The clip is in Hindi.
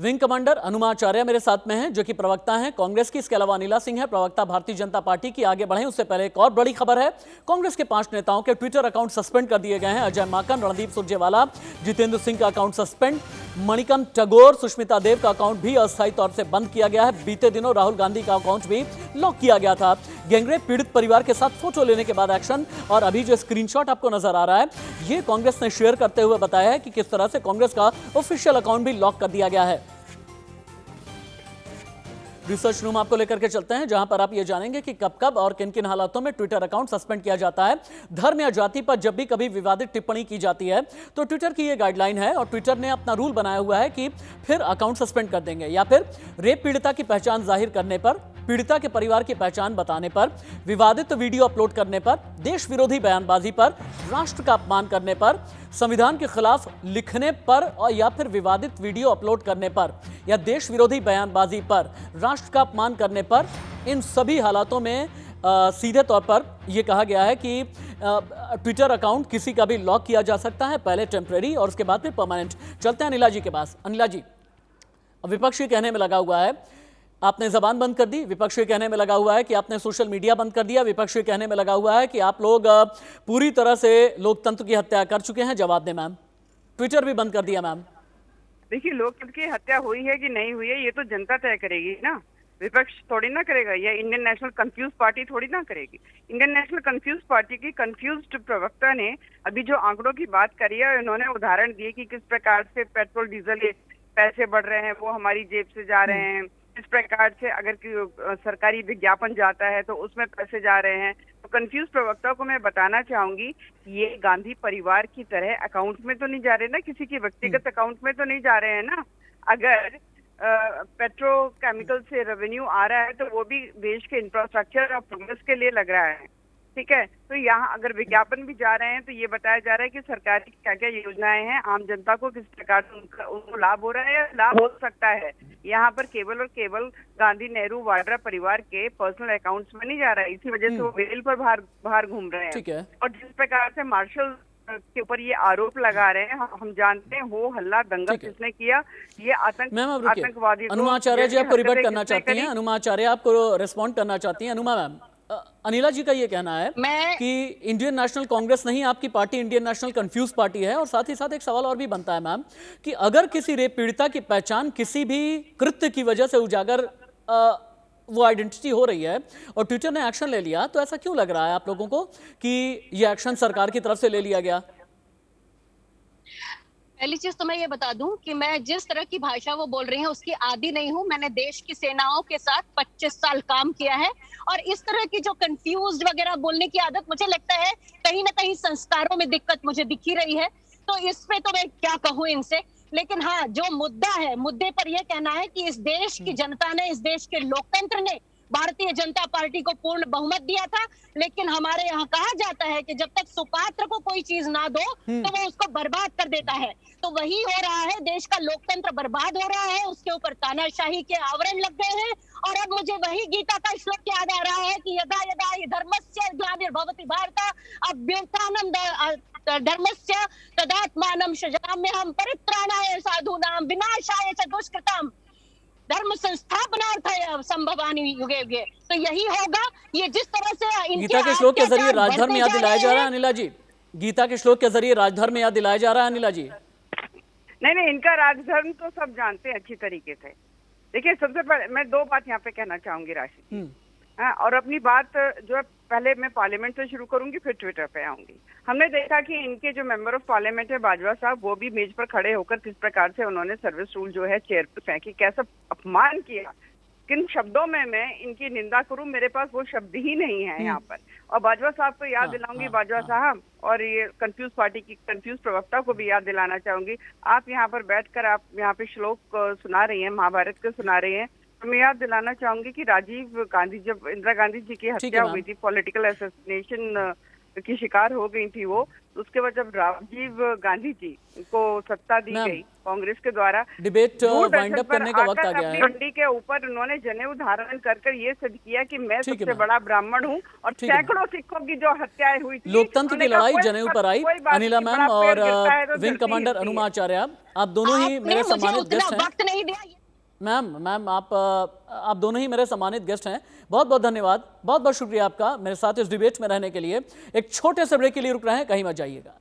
विंग कमांडर अनुमाचार्य मेरे साथ में हैं, जो कि प्रवक्ता हैं कांग्रेस की। इसके अलावा अनिला सिंह है, प्रवक्ता भारतीय जनता पार्टी की। आगे बढ़े उससे पहले एक और बड़ी खबर है। कांग्रेस के 5 नेताओं के ट्विटर अकाउंट सस्पेंड कर दिए गए हैं। अजय माकन, रणदीप सुरजेवाला, जितेंद्र सिंह का अकाउंट सस्पेंड, मणिकांत टैगोर, सुष्मिता देव का अकाउंट भी अस्थायी तौर से बंद किया गया है। बीते दिनों राहुल गांधी का अकाउंट भी लॉक किया गया था। गैंगरेप पीड़ित परिवार के साथ फोटो लेने के बाद एक्शन। और अभी जो स्क्रीनशॉट आपको नजर आ रहा है, ये कांग्रेस ने शेयर करते हुए बताया है कि किस तरह से कांग्रेस का ऑफिशियल अकाउंट भी लॉक कर दिया गया है। रिसर्च रूम आपको लेकर के चलते हैं, जहां पर आप ये जानेंगे कि कब कब और किन किन हालातों में ट्विटर अकाउंट सस्पेंड किया जाता है। धर्म या जाति पर जब भी कभी विवादित टिप्पणी की जाती है तो ट्विटर की ये गाइडलाइन है और ट्विटर ने अपना रूल बनाया हुआ है कि फिर अकाउंट सस्पेंड कर देंगे, या फिर रेप पीड़िता की पहचान जाहिर करने पर, पीड़िता के परिवार की पहचान बताने पर, विवादित वीडियो अपलोड करने पर, देश विरोधी बयानबाजी पर, राष्ट्र का अपमान करने पर, संविधान के खिलाफ लिखने पर, और या फिर विवादित वीडियो अपलोड करने पर या देश विरोधी बयानबाजी पर, राष्ट्र का अपमान करने पर, इन सभी हालातों में सीधे तौर पर यह कहा गया है कि ट्विटर अकाउंट किसी का भी लॉक किया जा सकता है, पहले टेम्परेरी और उसके बाद फिर परमानेंट। चलते हैं अनिला जी के पास। अनिला जी, विपक्ष के कहने में लगा हुआ है आपने जबान बंद कर दी, विपक्ष के कहने में लगा हुआ है कि आपने सोशल मीडिया बंद कर दिया, विपक्ष के कहने में लगा हुआ है कि आप लोग पूरी तरह से लोकतंत्र की हत्या कर चुके हैं। जवाब दें मैम। ट्विटर भी बंद कर दिया मैम। देखिए, लोकतंत्र की हत्या हुई है कि नहीं हुई है ये तो जनता तय करेगी ना, विपक्ष थोड़ी ना करेगा, या इंडियन नेशनल कंफ्यूज पार्टी थोड़ी ना करेगी। इंडियन नेशनल कंफ्यूज पार्टी की कंफ्यूज्ड प्रवक्ता ने अभी जो आंकड़ों की बात करी है, उन्होंने उदाहरण दिए कि किस प्रकार से पेट्रोल डीजल के पैसे बढ़ रहे हैं, वो हमारी जेब से जा रहे हैं। इस प्रकार से अगर सरकारी विज्ञापन जाता है तो उसमें पैसे जा रहे हैं। तो कंफ्यूज प्रवक्ता को मैं बताना चाहूंगी, ये गांधी परिवार की तरह अकाउंट में तो नहीं जा रहे ना, किसी के व्यक्तिगत अकाउंट में तो नहीं जा रहे हैं ना। अगर पेट्रोकेमिकल से रेवेन्यू आ रहा है तो वो भी देश के इंफ्रास्ट्रक्चर और प्रोग्रेस के लिए लग रहा है, ठीक है। तो यहाँ अगर विज्ञापन भी जा रहे हैं तो ये बताया जा रहा है कि सरकार की क्या क्या योजनाएं हैं, आम जनता को किस प्रकार से उनको लाभ हो रहा है या लाभ हो सकता है। यहाँ पर केवल और केवल गांधी, नेहरू, वाड्रा परिवार के पर्सनल अकाउंट्स में नहीं जा रहा है, इसी वजह से वो बेल पर बाहर घूम रहे हैं। और जिस प्रकार से मार्शल के ऊपर ये आरोप लगा रहे हैं, हम जानते हैं हो हल्ला दंगा किसने किया, ये आतंकवादी। अनुमाचार्य जी आपको रिबट करना चाहती हैं, अनुमाचार्य आपको रिस्पॉन्ड करना चाहती हैं। अनुमा मैम, अनिला जी का ये कहना है कि इंडियन नेशनल कांग्रेस नहीं, आपकी party Indian national confuse party है। और साथ ही साथ एक सवाल और भी बनता है मैम कि अगर किसी रेप पीड़िता की पहचान किसी भी कृत्य की वजह से उजागर वो आइडेंटिटी हो रही है और ट्विटर ने एक्शन ले लिया, तो ऐसा क्यों लग रहा है आप लोगों को कि ये एक्शन सरकार की तरफ से ले लिया गया? पहली चीज तो मैं ये बता दूं कि मैं जिस तरह की भाषा वो बोल रही हैं उसकी आदी नहीं हूं। मैंने देश की सेनाओं के साथ 25 साल काम किया है और इस तरह की जो कंफ्यूज्ड वगैरह बोलने की आदत मुझे लगता है कहीं ना कहीं संस्कारों में दिक्कत मुझे दिख ही रही है। तो इस पे तो मैं क्या कहूं इनसे, लेकिन हाँ, जो मुद्दा है, मुद्दे पर यह कहना है कि इस देश की जनता ने, इस देश के लोकतंत्र ने भारतीय जनता पार्टी को पूर्ण बहुमत दिया था। लेकिन हमारे यहाँ कहा जाता है कि जब तक सुपात्र को कोई चीज ना दो तो वो उसको बर्बाद कर देता है। तो वही हो रहा है, देश का लोकतंत्र बर्बाद हो रहा है, उसके ऊपर तानाशाही के आवरण लग गए हैं। और अब मुझे वही गीता का श्लोक याद आ रहा है कि यदा यदा हि धर्मस्य ग्लानिर्भवति भारत अभ्युत्थानं धर्मस्य तदात्मानं सृजाम्यहं परित्राणाय साधूनां विनाशाय च दुष्कृतां धर्म संस्थापनार्थाय संभवानि युगे युगे। तो यही होगा। ये जिस तरह से गीता के श्लोक के जरिए राजधर्म याद दिलाया जा रहा है अनिला जी, गीता के श्लोक के जरिए राजधर्म याद दिलाया जा रहा है अनिला जी। नहीं, इनका राजधर्म तो सब जानते हैं अच्छी तरीके से। देखिए, सबसे पहले मैं 2 बात यहाँ पे कहना चाहूंगी राशि, और अपनी बात जो है पहले मैं पार्लियामेंट से शुरू करूंगी, फिर ट्विटर पे आऊंगी। हमने देखा कि इनके जो मेंबर ऑफ पार्लियामेंट है बाजवा साहब, वो भी मेज पर खड़े होकर किस प्रकार से उन्होंने सर्विस रूल जो है चेयर पे फेंकी, कैसा अपमान किया। किन शब्दों में मैं इनकी निंदा करूं, मेरे पास वो शब्द ही नहीं है यहाँ पर। और बाजवा साहब को याद दिलाऊंगी, बाजवा साहब, और ये कंफ्यूज पार्टी की कंफ्यूज प्रवक्ता को भी याद दिलाना चाहूंगी, आप यहाँ पर बैठकर आप यहाँ पे श्लोक सुना रही हैं, महाभारत के सुना रही हैं। तो मैं याद दिलाना चाहूंगी कि राजीव गांधी, जब इंदिरा गांधी जी की हत्या हुई थी, पॉलिटिकल असैसिनेशन की शिकार हो गई थी वो, तो उसके बाद जब राजीव गांधी जी को सत्ता दी मैम, गई कांग्रेस के द्वारा, डिबेट दूरदर्शन वाइंड अप पर करने का वक्त आ आकर गया अपनी है। मंडी के ऊपर उन्होंने जनेऊ धारण कर कर ये सिद्ध किया कि मैं ठीक है सबसे मैम। बड़ा ब्राह्मण हूँ, और ठीक है मैम। सैकड़ों सिखों की जो हत्याएं हुई थी, लोकतंत्र की उन्होंने कहा, लड़ाई कोई जनेऊ बात- पर आई। कोई बात अनिला नहीं, मैम बड़ा पेड़ और गिरता है तो विंग धरती कमांडर हिलती है। अनुमा आचार्य, आप दोनों ही आपने मेरे मुझे सम्मानित उतना गेस्ट हैं। वक्त नहीं दिया। मैम आप दोनों ही मेरे सम्मानित गेस्ट हैं। बहुत बहुत धन्यवाद, बहुत बहुत शुक्रिया आपका मेरे साथ इस डिबेट में रहने के लिए। एक छोटे से ब्रेक के लिए रुक रहे हैं, कहीं मत जाइएगा।